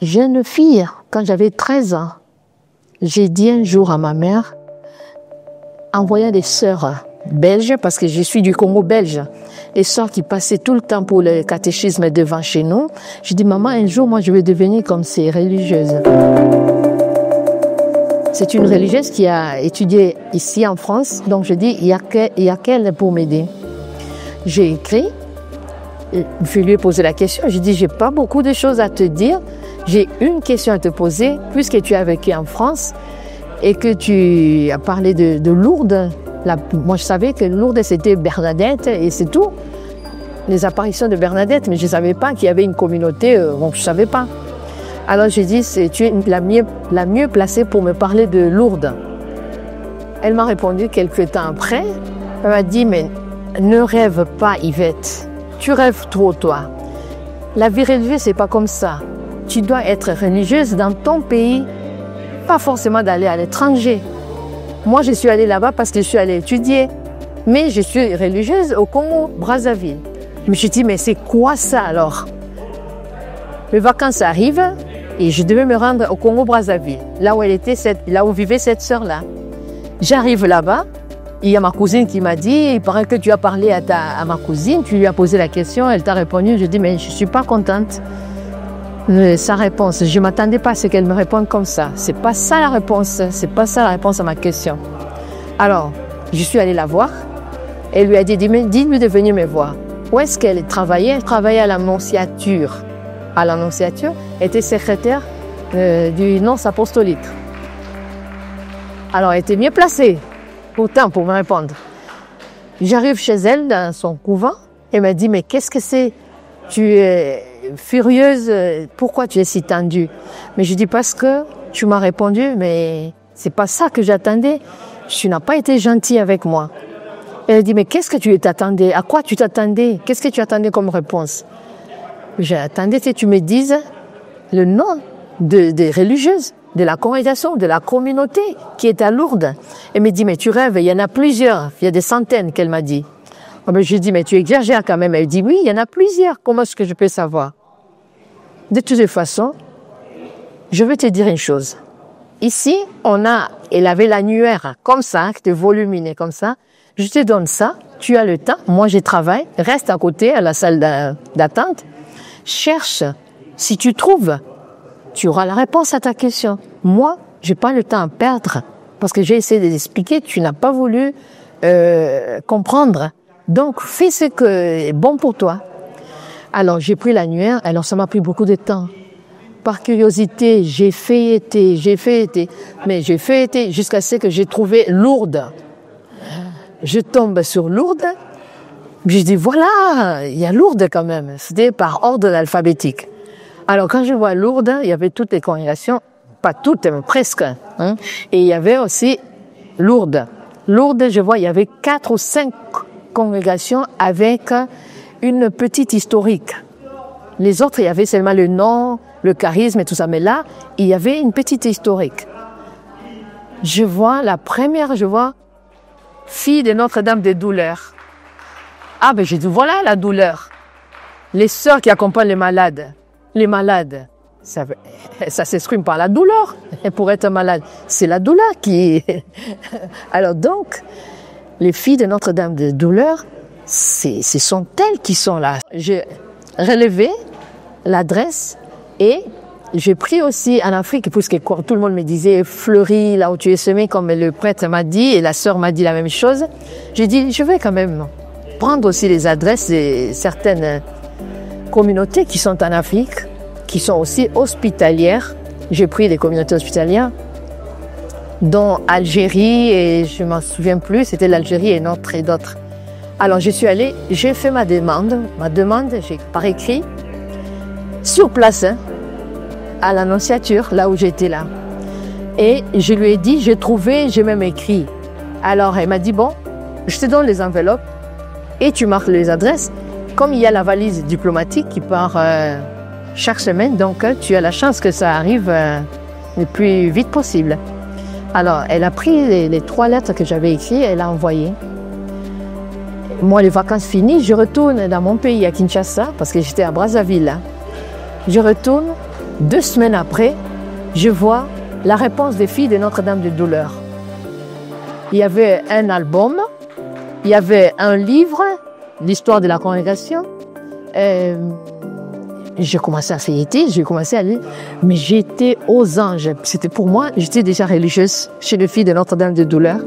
Jeune fille, quand j'avais 13 ans, j'ai dit un jour à ma mère, en voyant des sœurs belges, parce que je suis du Congo belge, les sœurs qui passaient tout le temps pour le catéchisme devant chez nous, j'ai dit, maman, un jour, moi, je vais devenir comme ces religieuses. C'est une religieuse qui a étudié ici en France, donc je dis, il y a qu'elle pour m'aider. J'ai écrit, je lui ai posé la question, j'ai dit, j'ai pas beaucoup de choses à te dire, j'ai une question à te poser, puisque tu as vécu en France et que tu as parlé de Lourdes. Moi, je savais que Lourdes, c'était Bernadette et c'est tout. Les apparitions de Bernadette, mais je ne savais pas qu'il y avait une communauté, bon, je ne savais pas. Alors j'ai dit, tu es la mieux placée pour me parler de Lourdes. Elle m'a répondu quelques temps après, elle m'a dit, mais ne rêve pas Yvette, tu rêves trop toi. La vie religieuse, c'est pas comme ça. Tu dois être religieuse dans ton pays, pas forcément d'aller à l'étranger. Moi, je suis allée là-bas parce que je suis allée étudier, mais je suis religieuse au Congo, Brazzaville. Je me suis dit, mais c'est quoi ça alors? Les vacances arrivent et je devais me rendre au Congo, Brazzaville, là où elle était, là où vivait cette sœur-là. J'arrive là-bas, il y a ma cousine qui m'a dit, il paraît que tu as parlé à ma cousine, tu lui as posé la question, elle t'a répondu, je dis, mais je ne suis pas contente. Sa réponse, je ne m'attendais pas à ce qu'elle me réponde comme ça. C'est pas ça la réponse, c'est pas ça la réponse à ma question. Alors, je suis allée la voir, elle lui a dit, dis-lui de venir me voir. Où est-ce qu'elle travaillait? Elle travaillait à l'Annonciature. À l'Annonciature, elle était secrétaire du nonce apostolique. Alors, elle était mieux placée, pourtant, pour me répondre. J'arrive chez elle, dans son couvent, elle m'a dit, mais qu'est-ce que c'est? Tu es furieuse, pourquoi tu es si tendue? Mais je dis, parce que tu m'as répondu, mais c'est pas ça que j'attendais. Tu n'as pas été gentille avec moi. Elle dit, mais qu'est-ce que tu t'attendais? À quoi tu t'attendais? Qu'est-ce que tu attendais comme réponse? J'attendais que tu me dises le nom des religieuses, de la congrégation, de la communauté qui est à Lourdes. Elle me dit, mais tu rêves, il y en a plusieurs, il y a des centaines qu'elle m'a dit. Je dis, mais tu exagères quand même. Elle dit, oui, il y en a plusieurs, comment est-ce que je peux savoir? De toutes les façons, je vais te dire une chose. Ici, elle avait l'annuaire comme ça, de voluminé comme ça. Je te donne ça, tu as le temps, moi je travaille, reste à côté à la salle d'attente, cherche, si tu trouves, tu auras la réponse à ta question. Moi, j'ai pas le temps à perdre, parce que j'ai essayé de l'expliquer, tu n'as pas voulu comprendre. Donc, fais ce qui est bon pour toi. Alors, j'ai pris l'annuaire, alors ça m'a pris beaucoup de temps. Par curiosité, j'ai feuilleté, mais j'ai feuilleté jusqu'à ce que j'ai trouvé Lourdes. Je tombe sur Lourdes, je dis voilà, il y a Lourdes quand même. C'était par ordre alphabétique. Alors quand je vois Lourdes, il y avait toutes les congrégations, pas toutes, mais presque. Hein, et il y avait aussi Lourdes. Lourdes, je vois, il y avait 4 ou 5 congrégations avec une petite historique. Les autres, il y avait seulement le nom, le charisme et tout ça. Mais là, il y avait une petite historique. Je vois, la première, fille de Notre-Dame des douleurs. Ah, ben j'ai dit, voilà la douleur. Les sœurs qui accompagnent les malades. Les malades, ça s'exprime par la douleur. Et pour être malade, c'est la douleur qui... Alors donc, les filles de Notre-Dame des douleurs, ce sont elles qui sont là. J'ai relevé l'adresse et j'ai pris aussi en Afrique, puisque tout le monde me disait Fleury, là où tu es semé, comme le prêtre m'a dit, et la sœur m'a dit la même chose. J'ai dit, je vais quand même prendre aussi les adresses de certaines communautés qui sont en Afrique, qui sont aussi hospitalières. J'ai pris des communautés hospitalières, dont Algérie, et je ne m'en souviens plus, c'était l'Algérie et d'autres. Alors je suis allée, j'ai fait ma demande, j'ai par écrit, sur place, hein, à l'Annonciature, là où j'étais là. Et je lui ai dit, j'ai trouvé, j'ai même écrit. Alors elle m'a dit, bon, je te donne les enveloppes et tu marques les adresses. Comme il y a la valise diplomatique qui part chaque semaine, donc tu as la chance que ça arrive le plus vite possible. Alors elle a pris les 3 lettres que j'avais écrites, elle a envoyé. Moi, les vacances finies, je retourne dans mon pays, à Kinshasa, parce que j'étais à Brazzaville. Là. Je retourne, 2 semaines après, je vois la réponse des filles de Notre-Dame de Douleur. Il y avait un album, il y avait un livre, l'histoire de la congrégation. J'ai commencé à feuilleter, j'ai commencé à lire, mais j'étais aux anges. C'était pour moi, j'étais déjà religieuse chez les filles de Notre-Dame de Douleur.